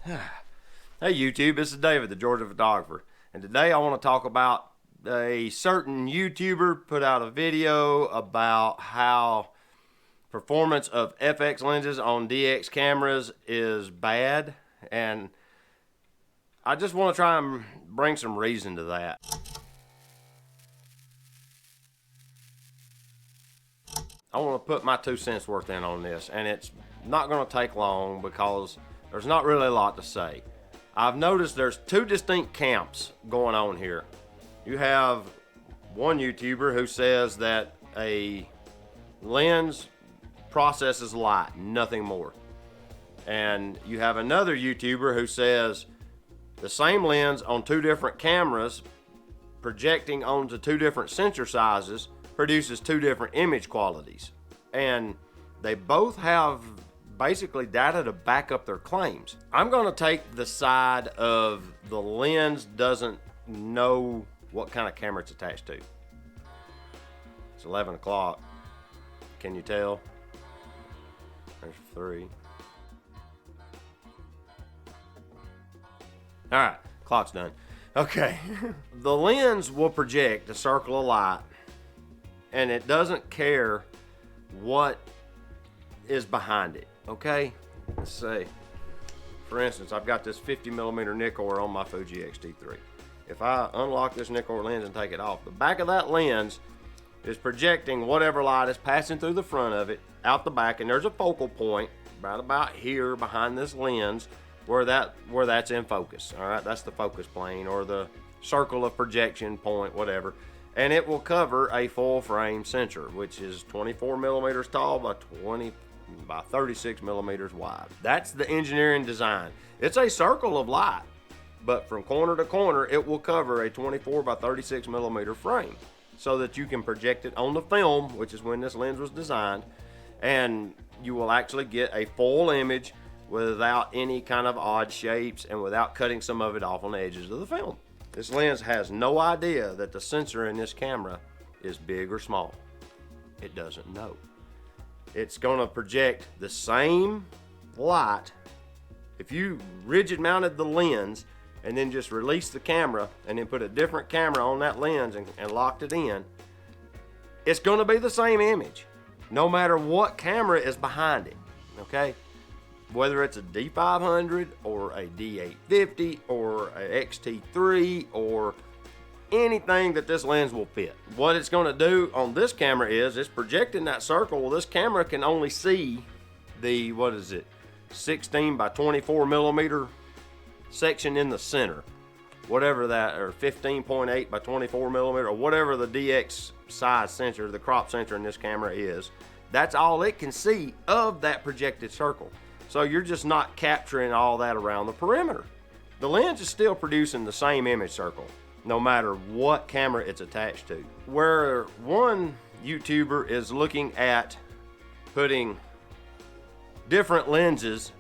Hey YouTube, this is David, the Georgia photographer, and today I want to talk about a certain YouTuber put out a video about how performance of FX lenses on DX cameras is bad, and I just want to try and bring some reason to that. I want to put my 2 cents worth in on this, and it's not going to take long because there's not really a lot to say. I've noticed there's 2 distinct camps going on here. You have one YouTuber who says that a lens processes light, nothing more. And you have another YouTuber who says the same lens on 2 different cameras projecting onto 2 different sensor sizes produces 2 different image qualities. And they both have basically data to back up their claims. I'm going to take the side of the lens doesn't know what kind of camera it's attached to. It's 11 o'clock. Can you tell? There's 3. All right, clock's done. Okay. The lens will project a circle of light, and it doesn't care what is behind it. Okay, let's say, for instance, I've got this 50mm Nikkor on my Fuji X-T3. If I unlock this Nikkor lens and take it off, the back of that lens is projecting whatever light is passing through the front of it out the back, and there's a focal point right about here behind this lens where that's in focus. All right, that's the focus plane or the circle of projection point, whatever. And it will cover a full frame sensor, which is 24mm tall by 36mm wide. That's the engineering design. It's a circle of light, but from corner to corner, it will cover a 24 by 36mm frame so that you can project it on the film, which is when this lens was designed, and you will actually get a full image without any kind of odd shapes and without cutting some of it off on the edges of the film. This lens has no idea that the sensor in this camera is big or small. It doesn't know. It's going to project the same light. If you rigid mounted the lens and then just release the camera and then put a different camera on that lens and locked it in, it's going to be the same image no matter what camera is behind it. Okay, whether it's a D500 or a D850 or a XT3 or anything that this lens will fit. What it's going to do on this camera is it's projecting that circle. Well, this camera can only see the 16 by 24mm section in the center, whatever that, or 15.8 by 24mm, or whatever the DX size sensor, the crop sensor in this camera is. That's all it can see of that projected circle. So you're just not capturing all that around the perimeter. The lens is still producing the same image circle no matter what camera it's attached to. Where one YouTuber is looking at putting different lenses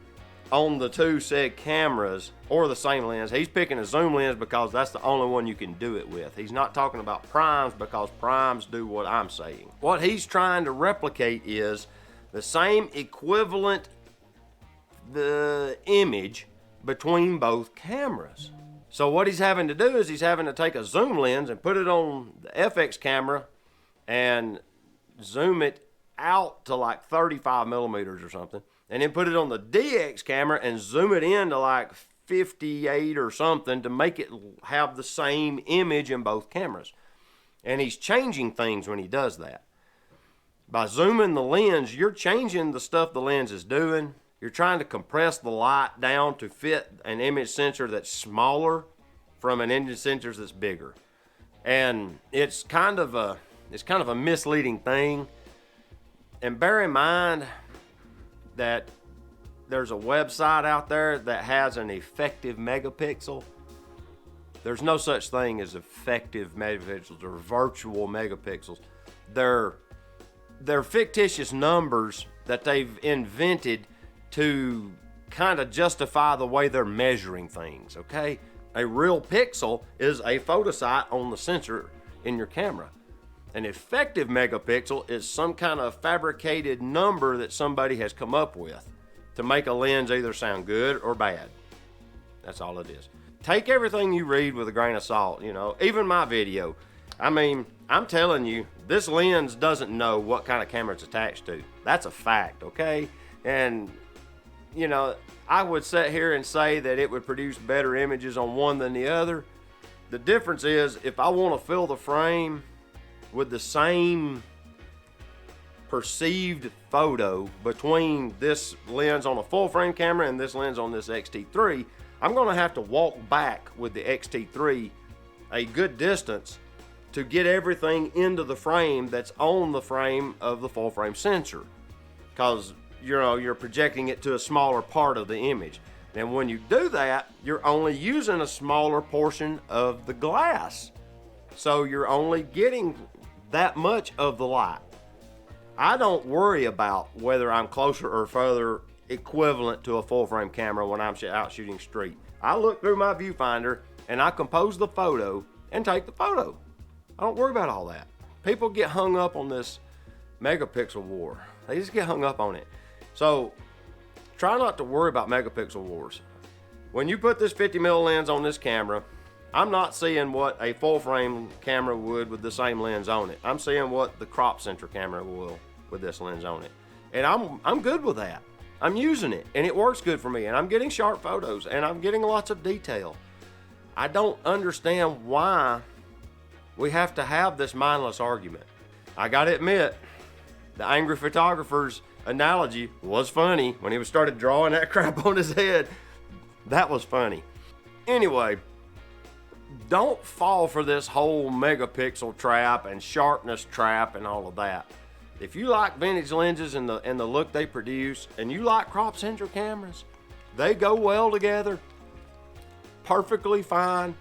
on the 2 said cameras or the same lens, he's picking a zoom lens because that's the only one you can do it with. He's not talking about primes because primes do what I'm saying. What he's trying to replicate is the same equivalent image between both cameras. So what he's having to do is he's having to take a zoom lens and put it on the FX camera and zoom it out to like 35mm or something, and then put it on the DX camera and zoom it in to like 58 or something to make it have the same image in both cameras. And he's changing things when he does that. By zooming the lens, you're changing the stuff the lens is doing. You're trying to compress the light down to fit an image sensor that's smaller from an image sensor that's bigger. And it's kind of a misleading thing. And bear in mind that there's a website out there that has an effective megapixel. There's no such thing as effective megapixels or virtual megapixels. They're fictitious numbers that they've invented to kind of justify the way they're measuring things, okay? A real pixel is a photosite on the sensor in your camera. An effective megapixel is some kind of fabricated number that somebody has come up with to make a lens either sound good or bad. That's all it is. Take everything you read with a grain of salt, you know, even my video. I mean, I'm telling you, this lens doesn't know what kind of camera it's attached to. That's a fact, okay? And, you know, I would sit here and say that it would produce better images on one than the other. The difference is, if I want to fill the frame with the same perceived photo between this lens on a full frame camera and this lens on this X-T3, I'm going to have to walk back with the X-T3 a good distance to get everything into the frame that's on the frame of the full frame sensor, because you're projecting it to a smaller part of the image. And when you do that, you're only using a smaller portion of the glass, so you're only getting that much of the light. I don't worry about whether I'm closer or further equivalent to a full frame camera when I'm out shooting street. I look through my viewfinder and I compose the photo and take the photo. I don't worry about all that. People get hung up on this megapixel war. They just get hung up on it. So try not to worry about megapixel wars. When you put this 50mm lens on this camera, I'm not seeing what a full frame camera would with the same lens on it. I'm seeing what the crop sensor camera will with this lens on it. And I'm good with that. I'm using it and it works good for me, and I'm getting sharp photos and I'm getting lots of detail. I don't understand why we have to have this mindless argument. I gotta admit, the angry photographer's analogy was funny when he started drawing that crap on his head. That was funny. Anyway, don't fall for this whole megapixel trap and sharpness trap and all of that. If you like vintage lenses and the look they produce, and you like crop sensor cameras, they go well together, perfectly fine.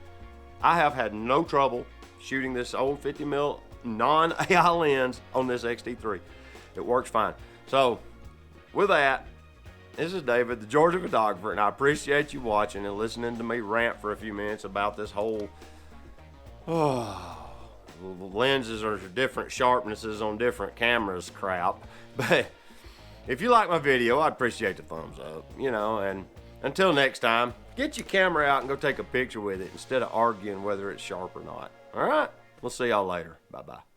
I have had no trouble shooting this old 50mm non-AI lens on this X-T3. It works fine. So with that, this is David, the Georgia photographer, and I appreciate you watching and listening to me rant for a few minutes about this whole lenses are different sharpnesses on different cameras crap. But if you like my video, I'd appreciate the thumbs up, you know. And until next time, get your camera out and go take a picture with it instead of arguing whether it's sharp or not. All right, we'll see y'all later. Bye bye.